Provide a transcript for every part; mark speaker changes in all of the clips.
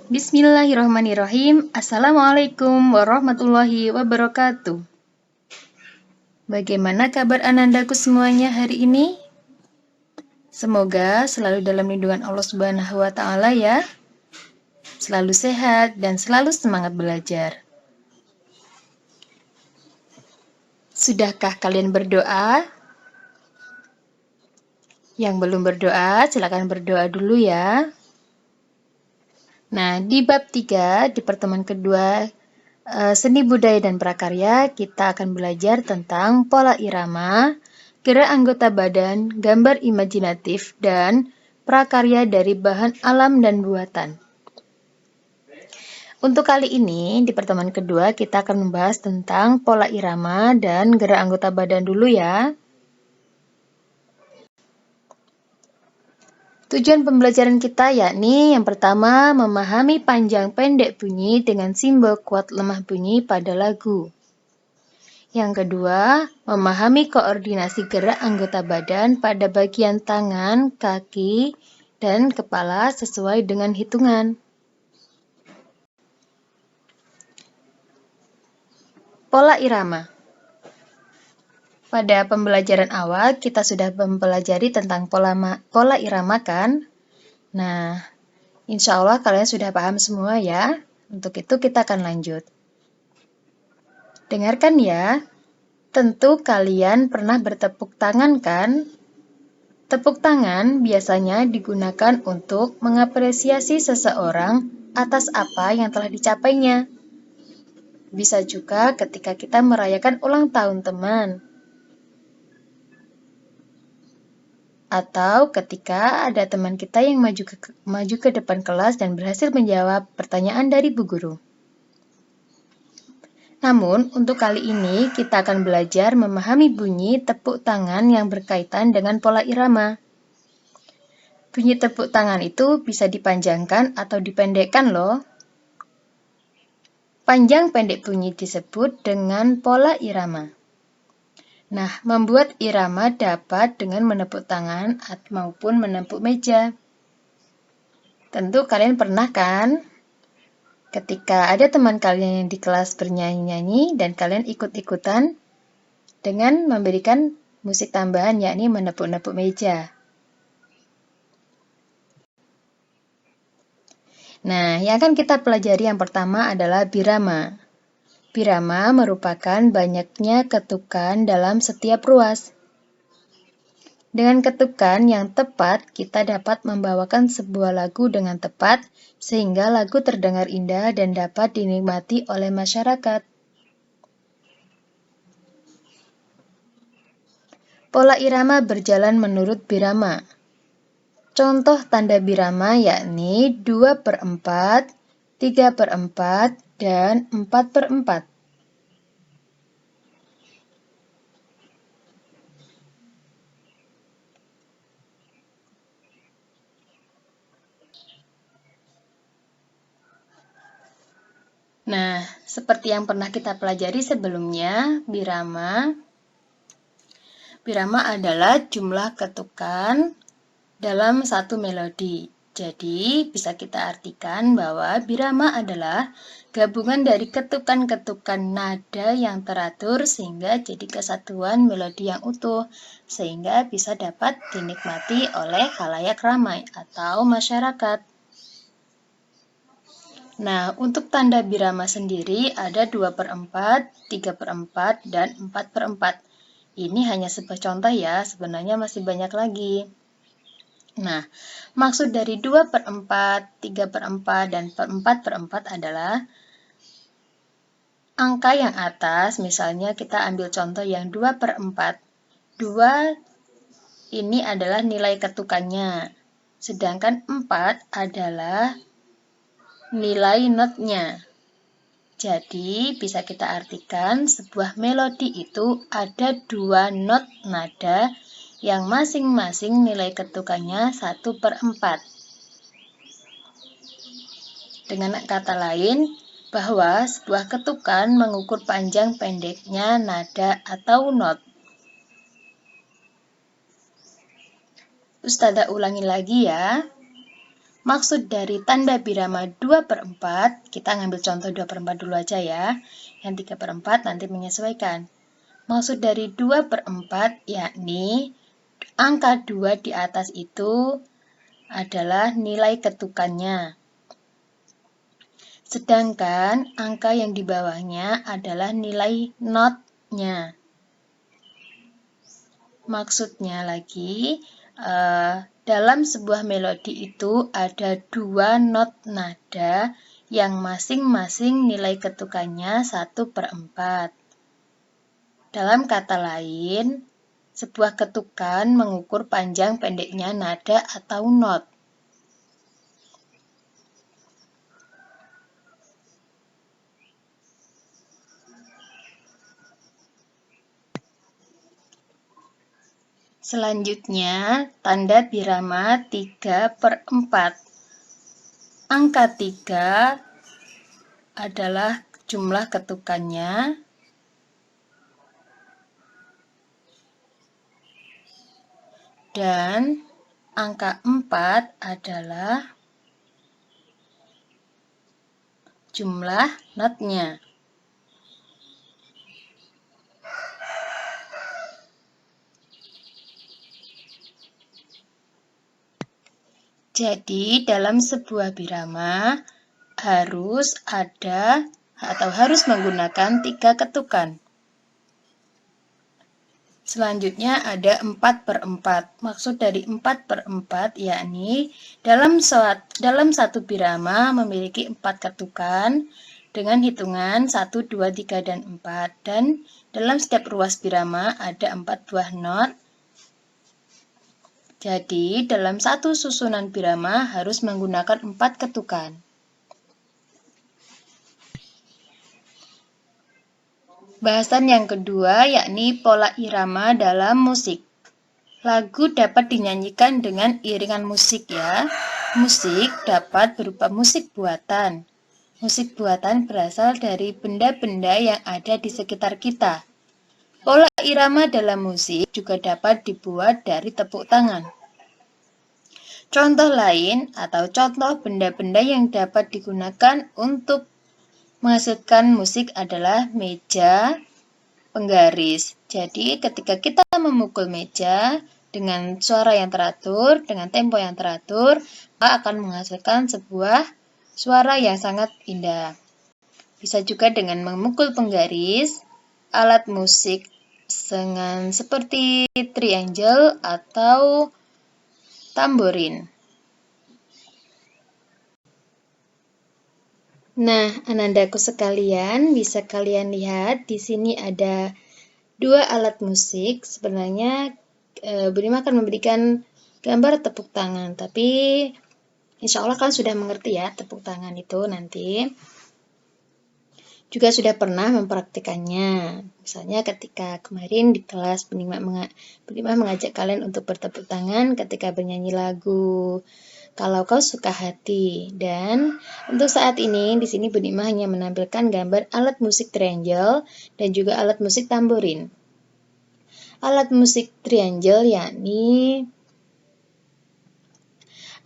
Speaker 1: Bismillahirrahmanirrahim. Assalamualaikum warahmatullahi wabarakatuh. Bagaimana kabar anandaku semuanya hari ini? Semoga selalu dalam lindungan Allah Subhanahu wa Ta'ala ya. Selalu sehat dan selalu semangat belajar. Sudahkah kalian berdoa? Yang belum berdoa, silakan berdoa dulu ya. Nah, di bab 3, di pertemuan kedua, seni budaya dan prakarya, kita akan belajar tentang pola irama, gerak anggota badan, gambar imajinatif, dan prakarya dari bahan alam dan buatan. Untuk kali ini, di pertemuan kedua, kita akan membahas tentang pola irama dan gerak anggota badan dulu ya. Tujuan pembelajaran kita yakni yang pertama, memahami panjang pendek bunyi dengan simbol kuat lemah bunyi pada lagu. Yang kedua, memahami koordinasi gerak anggota badan pada bagian tangan, kaki, dan kepala sesuai dengan hitungan. Pola irama. Pada pembelajaran awal, kita sudah mempelajari tentang pola irama kan? Nah, insya Allah kalian sudah paham semua ya. Untuk itu kita akan lanjut. Dengarkan ya. Tentu kalian pernah bertepuk tangan kan? Tepuk tangan biasanya digunakan untuk mengapresiasi seseorang atas apa yang telah dicapainya. Bisa juga ketika kita merayakan ulang tahun teman. Atau ketika ada teman kita yang maju ke depan kelas dan berhasil menjawab pertanyaan dari Bu Guru. Namun, untuk kali ini kita akan belajar memahami bunyi tepuk tangan yang berkaitan dengan pola irama. Bunyi tepuk tangan itu bisa dipanjangkan atau dipendekkan loh. Panjang pendek bunyi disebut dengan pola irama. Nah, membuat irama dapat dengan menepuk tangan maupun menepuk meja. Tentu kalian pernah kan? Ketika ada teman kalian yang di kelas bernyanyi-nyanyi dan kalian ikut-ikutan dengan memberikan musik tambahan yakni menepuk-nepuk meja. Nah, yang akan kita pelajari yang pertama adalah birama. Birama merupakan banyaknya ketukan dalam setiap ruas. Dengan ketukan yang tepat, kita dapat membawakan sebuah lagu dengan tepat, sehingga lagu terdengar indah dan dapat dinikmati oleh masyarakat. Pola irama berjalan menurut birama. Contoh tanda birama yakni 2/4, 3/4, dan 4/4. Nah, seperti yang pernah kita pelajari sebelumnya, birama adalah jumlah ketukan dalam satu melodi. Jadi, bisa kita artikan bahwa birama adalah gabungan dari ketukan-ketukan nada yang teratur sehingga jadi kesatuan melodi yang utuh, sehingga bisa dapat dinikmati oleh khalayak ramai atau masyarakat. Nah, untuk tanda birama sendiri ada 2/4, 3/4, dan 4/4. Ini hanya sebuah contoh ya, sebenarnya masih banyak lagi. Nah, maksud dari 2/4, 3/4, dan 4/4 adalah angka yang atas, misalnya kita ambil contoh yang 2/4. 2 ini adalah nilai ketukannya, sedangkan 4 adalah nilai notnya. Jadi, bisa kita artikan sebuah melodi itu ada 2 not nada yang masing-masing nilai ketukannya 1/4. Dengan kata lain, bahwa sebuah ketukan mengukur panjang pendeknya nada atau not. Ustadzah ulangi lagi ya. Maksud dari tanda birama 2/4, kita ngambil contoh 2/4 dulu aja ya. Yang 3/4 nanti menyesuaikan. Maksud dari 2/4 yakni angka 2 di atas itu adalah nilai ketukannya. Sedangkan angka yang di bawahnya adalah nilai notnya. Maksudnya lagi, dalam sebuah melodi itu ada 2 not nada yang masing-masing nilai ketukannya 1/4. Dalam kata lain, sebuah ketukan mengukur panjang pendeknya nada atau not. Selanjutnya, tanda birama 3/4. Angka 3 adalah jumlah ketukannya. Dan angka 4 adalah jumlah notnya. Jadi, dalam sebuah birama harus ada atau harus menggunakan 3 ketukan. Selanjutnya ada 4/4. Maksud dari 4/4 yakni dalam satu birama memiliki 4 ketukan dengan hitungan 1, 2, 3, dan 4. Dan dalam setiap ruas birama ada 4 buah not. Jadi, dalam satu susunan birama harus menggunakan 4 ketukan. Bahasan yang kedua yakni pola irama dalam musik. Lagu dapat dinyanyikan dengan iringan musik ya. Musik dapat berupa musik buatan. Musik buatan berasal dari benda-benda yang ada di sekitar kita. Pola irama dalam musik juga dapat dibuat dari tepuk tangan. Contoh lain atau contoh benda-benda yang dapat digunakan untuk menghasilkan musik adalah meja, penggaris. Jadi ketika kita memukul meja dengan suara yang teratur, dengan tempo yang teratur, maka akan menghasilkan sebuah suara yang sangat indah. Bisa juga dengan memukul penggaris, alat musik seperti triangle atau tamborin. Nah, anandaku sekalian, bisa kalian lihat di sini ada 2 alat musik. Sebenarnya Bunima akan memberikan gambar tepuk tangan, tapi insya Allah kalian sudah mengerti ya tepuk tangan itu nanti. Juga sudah pernah mempraktikannya. Misalnya ketika kemarin di kelas Bunima mengajak kalian untuk bertepuk tangan ketika bernyanyi lagu Kalau Kau Suka Hati. Dan untuk saat ini di sini Bunima hanya menampilkan gambar alat musik triangle dan juga alat musik tamborin. Alat musik triangle yakni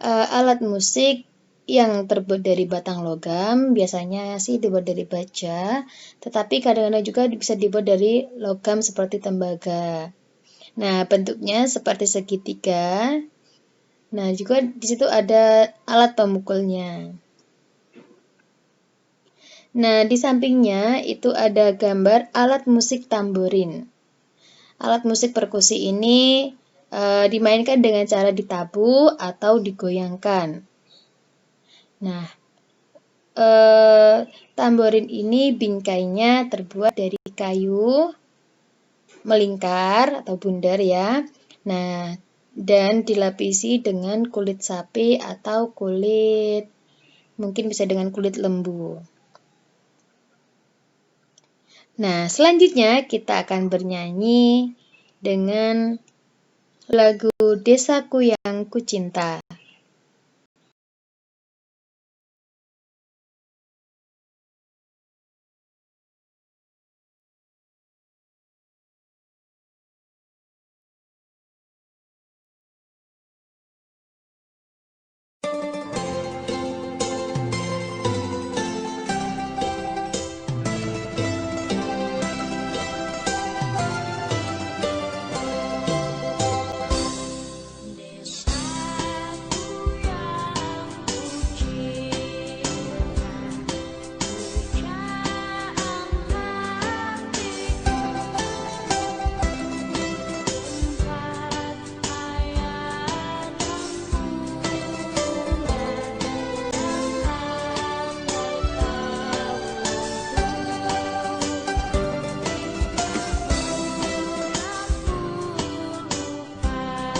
Speaker 1: alat musik yang terbuat dari batang logam, biasanya sih dibuat dari baja, tetapi kadang-kadang juga bisa dibuat dari logam seperti tembaga. Nah, bentuknya seperti segitiga. Nah, juga di situ ada alat pemukulnya. Nah, di sampingnya itu ada gambar alat musik tamborin. Alat musik perkusi ini dimainkan dengan cara ditabuh atau digoyangkan. Nah, tamborin ini bingkainya terbuat dari kayu melingkar atau bundar ya. Nah, dan dilapisi dengan kulit sapi atau kulit, mungkin bisa dengan kulit lembu. Nah, selanjutnya kita akan bernyanyi dengan lagu Desaku Yang Kucinta.